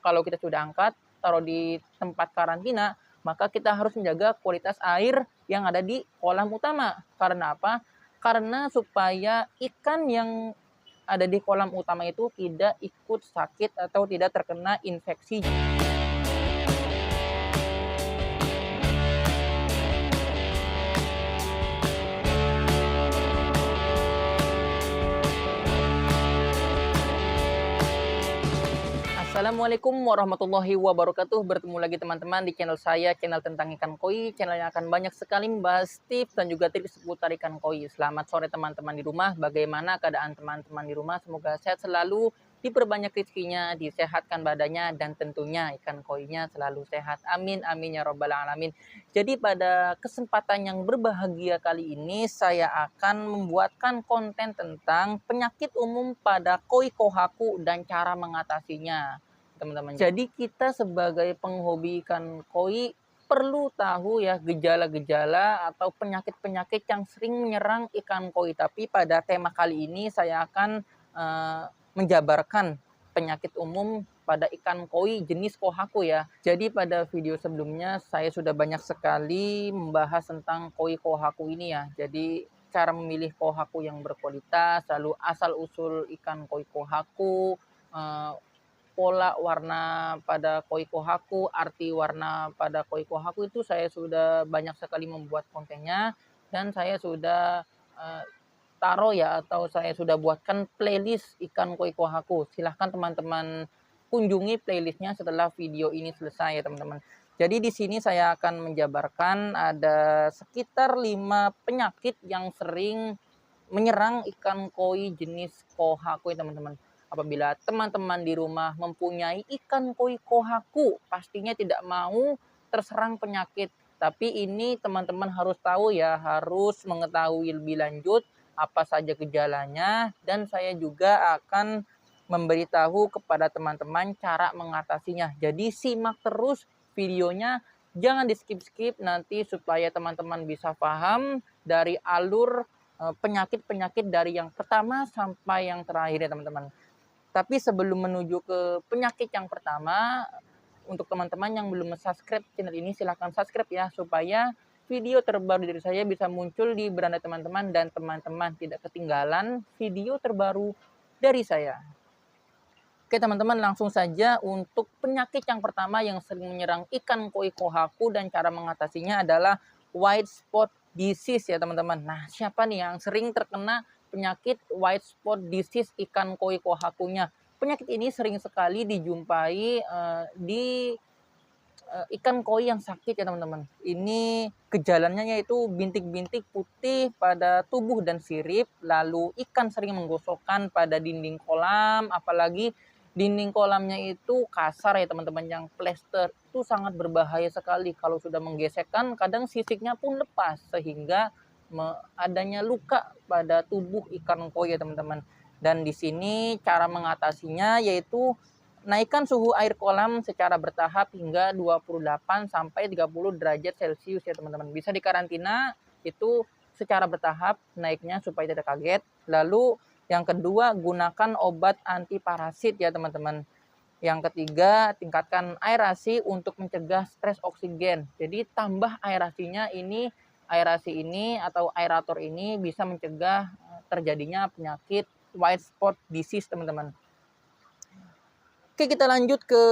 kalau kita sudah angkat, taruh di tempat karantina, maka kita harus menjaga kualitas air yang ada di kolam utama. Karena apa? Karena supaya ikan yang ada di kolam utama itu tidak ikut sakit atau tidak terkena infeksi. Assalamualaikum warahmatullahi wabarakatuh. Bertemu lagi teman-teman di channel saya, channel tentang ikan koi. Channel yang akan banyak sekali membahas tips dan juga trik seputar ikan koi. Selamat sore teman-teman di rumah. Bagaimana keadaan teman-teman di rumah? Semoga sehat selalu, diperbanyak rezekinya, disehatkan badannya, dan tentunya ikan koinya selalu sehat. Amin, amin ya robbal alamin. Jadi pada kesempatan yang berbahagia kali ini, saya akan membuatkan konten tentang penyakit umum pada koi kohaku dan cara mengatasinya, teman-teman. Jadi kita sebagai penghobi ikan koi perlu tahu ya gejala-gejala atau penyakit-penyakit yang sering menyerang ikan koi. Tapi pada tema kali ini saya akan menjabarkan penyakit umum pada ikan koi jenis kohaku ya. Jadi pada video sebelumnya saya sudah banyak sekali membahas tentang koi kohaku ini ya. Jadi cara memilih kohaku yang berkualitas, lalu asal-usul ikan koi kohaku, pola warna pada koi kohaku, arti warna pada koi kohaku itu saya sudah banyak sekali membuat kontennya, dan saya sudah taruh ya, atau saya sudah buatkan playlist ikan koi kohaku. Silahkan teman-teman kunjungi playlistnya setelah video ini selesai ya teman-teman. Jadi di sini saya akan menjabarkan ada sekitar 5 penyakit yang sering menyerang ikan koi jenis kohaku ya teman-teman. Apabila teman-teman di rumah mempunyai ikan koi kohaku, pastinya tidak mau terserang penyakit. Tapi ini teman-teman harus tahu ya, harus mengetahui lebih lanjut apa saja gejalanya, dan saya juga akan memberitahu kepada teman-teman cara mengatasinya. Jadi simak terus videonya, jangan di skip-skip nanti supaya teman-teman bisa paham dari alur penyakit-penyakit dari yang pertama sampai yang terakhir ya teman-teman. Tapi sebelum menuju ke penyakit yang pertama, untuk teman-teman yang belum subscribe channel ini, silahkan subscribe ya, supaya video terbaru dari saya bisa muncul di beranda teman-teman dan teman-teman tidak ketinggalan video terbaru dari saya. Oke teman-teman, langsung saja untuk penyakit yang pertama yang sering menyerang ikan koi kohaku dan cara mengatasinya adalah white spot disease ya teman-teman. Nah, siapa nih yang sering terkena penyakit white spot disease ikan koi kohakunya? Penyakit ini sering sekali dijumpai di ikan koi yang sakit ya teman-teman. Ini gejalanya yaitu bintik-bintik putih pada tubuh dan sirip, lalu ikan sering menggosokkan pada dinding kolam, apalagi dinding kolamnya itu kasar ya teman-teman, yang plester. Itu sangat berbahaya sekali, kalau sudah menggesekkan kadang sisiknya pun lepas sehingga adanya luka pada tubuh ikan koi ya teman-teman. Dan di sini cara mengatasinya yaitu naikkan suhu air kolam secara bertahap hingga 28 sampai 30 derajat Celcius ya teman-teman. Bisa dikarantina itu secara bertahap naiknya supaya tidak kaget. Lalu yang kedua, gunakan obat anti parasit ya teman-teman. Yang ketiga, tingkatkan aerasi untuk mencegah stres oksigen. Jadi tambah aerasinya ini, aerasi ini atau aerator ini bisa mencegah terjadinya penyakit white spot disease teman-teman. Oke, kita lanjut ke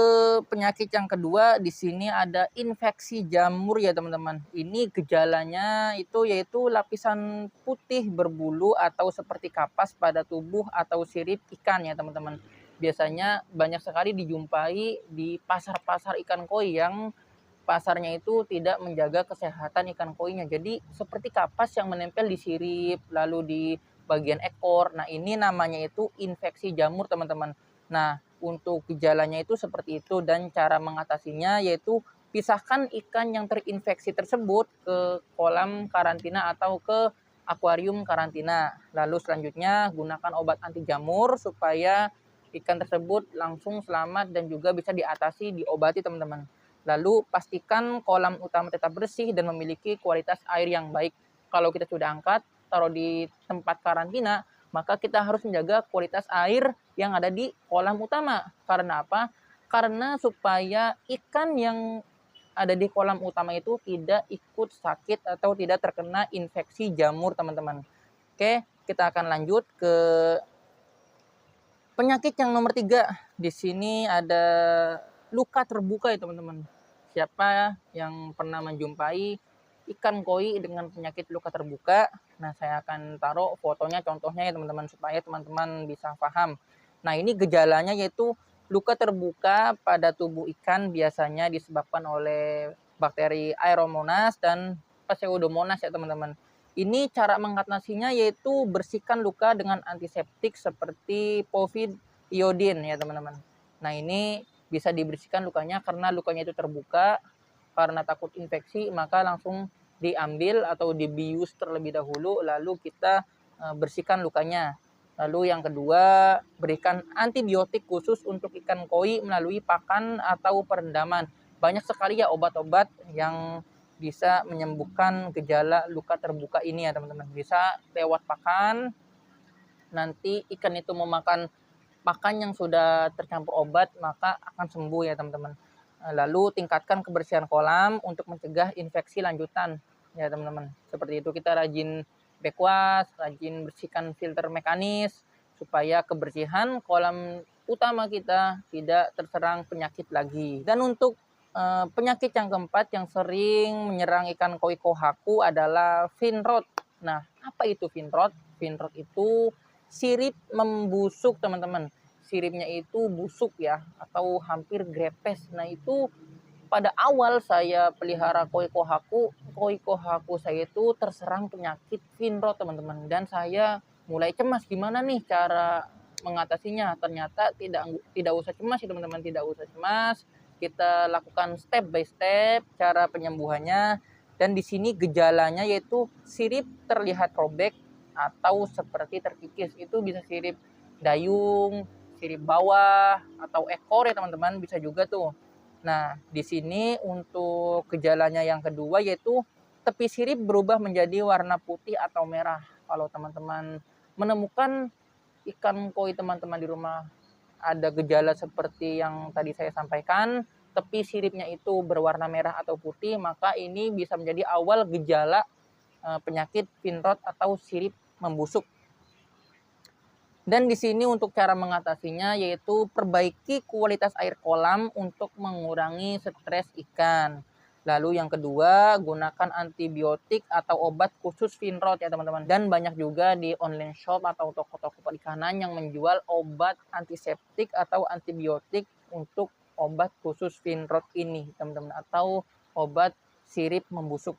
penyakit yang kedua. Di sini ada infeksi jamur ya teman-teman. Ini gejalanya itu yaitu lapisan putih berbulu atau seperti kapas pada tubuh atau sirip ikan ya teman-teman. Biasanya banyak sekali dijumpai di pasar-pasar ikan koi yang pasarnya itu tidak menjaga kesehatan ikan koinya. Jadi seperti kapas yang menempel di sirip, lalu di bagian ekor. Nah, ini namanya itu infeksi jamur teman-teman. Nah, untuk gejalanya itu seperti itu, dan cara mengatasinya yaitu pisahkan ikan yang terinfeksi tersebut ke kolam karantina atau ke akuarium karantina. Lalu selanjutnya gunakan obat anti jamur supaya ikan tersebut langsung selamat dan juga bisa diatasi, diobati teman-teman. Lalu pastikan kolam utama tetap bersih dan memiliki kualitas air yang baik. Kalau kita sudah angkat, taruh di tempat karantina, maka kita harus menjaga kualitas air yang ada di kolam utama. Karena apa? karena supaya ikan yang ada di kolam utama itu tidak ikut sakit atau tidak terkena infeksi jamur, teman-teman. Oke, kita akan lanjut ke penyakit yang nomor 3. Di sini ada luka terbuka ya, teman-teman. Siapa yang pernah menjumpai ikan koi dengan penyakit luka terbuka? Nah, saya akan taruh fotonya, contohnya ya, teman-teman, supaya teman-teman bisa paham. Nah, ini gejalanya yaitu luka terbuka pada tubuh ikan biasanya disebabkan oleh bakteri Aeromonas dan Pseudomonas ya, teman-teman. Ini cara mengatasinya yaitu bersihkan luka dengan antiseptik seperti povidone ya, teman-teman. Nah, ini bisa dibersihkan lukanya karena lukanya itu terbuka. Karena takut infeksi, maka langsung diambil atau dibius terlebih dahulu, lalu kita bersihkan lukanya. Lalu yang kedua, berikan antibiotik khusus untuk ikan koi melalui pakan atau perendaman. Banyak sekali ya obat-obat yang bisa menyembuhkan gejala luka terbuka ini ya, teman-teman. Bisa lewat pakan, nanti ikan itu memakan pakan yang sudah tercampur obat, maka akan sembuh ya, teman-teman. Lalu tingkatkan kebersihan kolam untuk mencegah infeksi lanjutan ya, teman-teman. Seperti itu, kita rajin backwash, rajin bersihkan filter mekanis supaya kebersihan kolam utama kita tidak terserang penyakit lagi. Dan untuk penyakit yang keempat yang sering menyerang ikan koi kohaku adalah fin rot. Nah, apa itu fin rot? Fin rot itu sirip membusuk, teman-teman. Siripnya itu busuk ya, atau hampir grepes. Nah, itu pada awal saya pelihara koi kohaku saya itu terserang penyakit fin rot, teman-teman. Dan saya mulai cemas, gimana nih cara mengatasinya. Ternyata tidak usah cemas ya, teman-teman, tidak usah cemas. Kita lakukan step by step cara penyembuhannya. Dan di sini gejalanya yaitu sirip terlihat robek atau seperti terkikis. Itu bisa sirip dayung, sirip bawah, atau ekor ya, teman-teman, bisa juga tuh. Nah, di sini untuk gejalanya yang kedua yaitu tepi sirip berubah menjadi warna putih atau merah. Kalau teman-teman menemukan ikan koi teman-teman di rumah ada gejala seperti yang tadi saya sampaikan, tepi siripnya itu berwarna merah atau putih, maka ini bisa menjadi awal gejala penyakit fin rot atau sirip membusuk. Dan di sini untuk cara mengatasinya yaitu perbaiki kualitas air kolam untuk mengurangi stres ikan. Lalu yang kedua, gunakan antibiotik atau obat khusus fin rot ya, teman-teman. Dan banyak juga di online shop atau toko-toko perikanan yang menjual obat antiseptik atau antibiotik untuk obat khusus fin rot ini, teman-teman, atau obat sirip membusuk.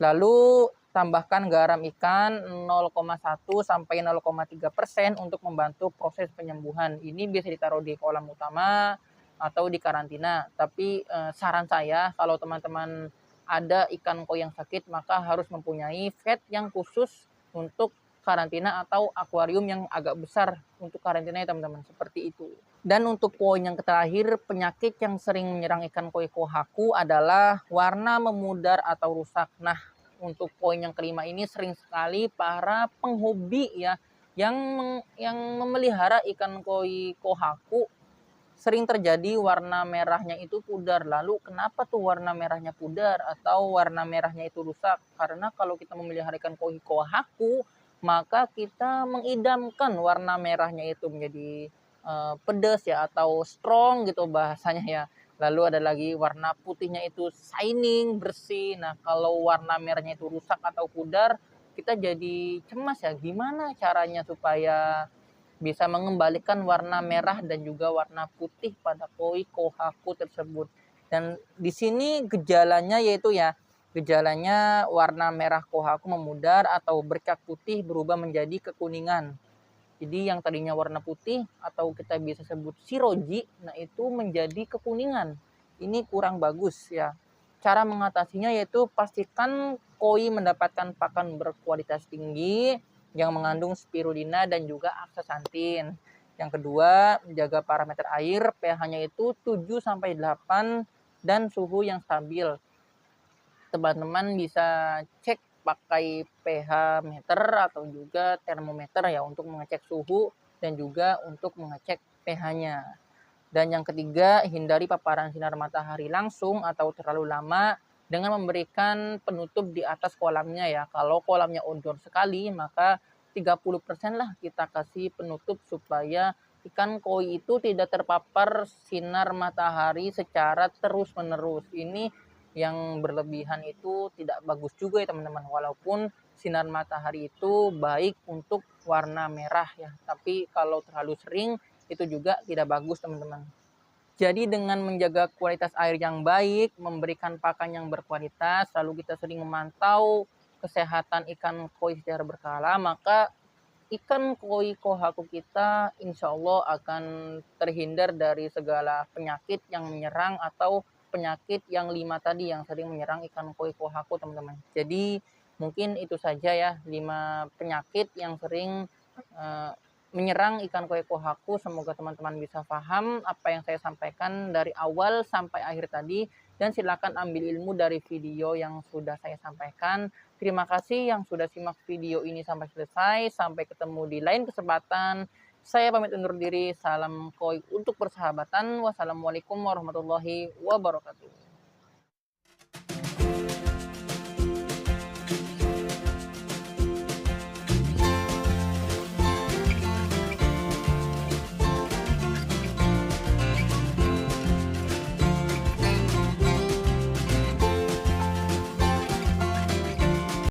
Lalu tambahkan garam ikan 0,1 sampai 0,3% untuk membantu proses penyembuhan. Ini bisa ditaruh di kolam utama atau di karantina. Tapi saran saya kalau teman-teman ada ikan koi yang sakit, maka harus mempunyai vet yang khusus untuk karantina atau akuarium yang agak besar untuk karantina ya, teman-teman. Seperti itu. Dan untuk poin yang terakhir, penyakit yang sering menyerang ikan koi kohaku adalah warna memudar atau rusak. Nah, untuk poin yang kelima ini sering sekali para penghobi ya yang memelihara ikan koi kohaku sering terjadi warna merahnya itu pudar. Lalu kenapa tuh warna merahnya pudar atau warna merahnya itu rusak? Karena kalau kita memelihara ikan koi kohaku, maka kita mengidamkan warna merahnya itu menjadi pedas ya, atau strong gitu bahasanya ya. Lalu ada lagi warna putihnya itu shining, bersih. Nah, kalau warna merahnya itu rusak atau pudar, kita jadi cemas ya. Gimana caranya supaya bisa mengembalikan warna merah dan juga warna putih pada koi kohaku tersebut. Dan di sini gejalanya yaitu ya, gejalanya warna merah kohaku memudar atau bercak putih berubah menjadi kekuningan. Jadi yang tadinya warna putih atau kita bisa sebut siroji, nah itu menjadi kekuningan. Ini kurang bagus ya. Cara mengatasinya yaitu pastikan koi mendapatkan pakan berkualitas tinggi yang mengandung spirulina dan juga aksasantin. Yang kedua, menjaga parameter air, pH-nya itu 7 sampai 8 dan suhu yang stabil. Teman-teman bisa cek pakai pH meter atau juga termometer ya untuk mengecek suhu dan juga untuk mengecek pH-nya. Dan yang ketiga, hindari paparan sinar matahari langsung atau terlalu lama dengan memberikan penutup di atas kolamnya ya. Kalau kolamnya outdoor sekali, maka 30% lah kita kasih penutup supaya ikan koi itu tidak terpapar sinar matahari secara terus-menerus. Ini yang berlebihan itu tidak bagus juga ya teman-teman. Walaupun sinar matahari itu baik untuk warna merah ya, tapi kalau terlalu sering itu juga tidak bagus teman-teman. Jadi dengan menjaga kualitas air yang baik, memberikan pakan yang berkualitas, lalu kita sering memantau kesehatan ikan koi secara berkala, maka ikan koi kohaku kita insya Allah akan terhindar dari segala penyakit yang menyerang atau penyakit yang 5 tadi yang sering menyerang ikan koi kohaku teman-teman. Jadi mungkin itu saja ya 5 penyakit yang sering uh, menyerang ikan koi kohaku. Semoga teman-teman bisa paham apa yang saya sampaikan dari awal sampai akhir tadi, dan silakan ambil ilmu dari video yang sudah saya sampaikan. Terima kasih yang sudah simak video ini sampai selesai. Sampai ketemu di lain kesempatan. Saya pamit undur diri. Salam koi untuk persahabatan. Wassalamualaikum warahmatullahi wabarakatuh.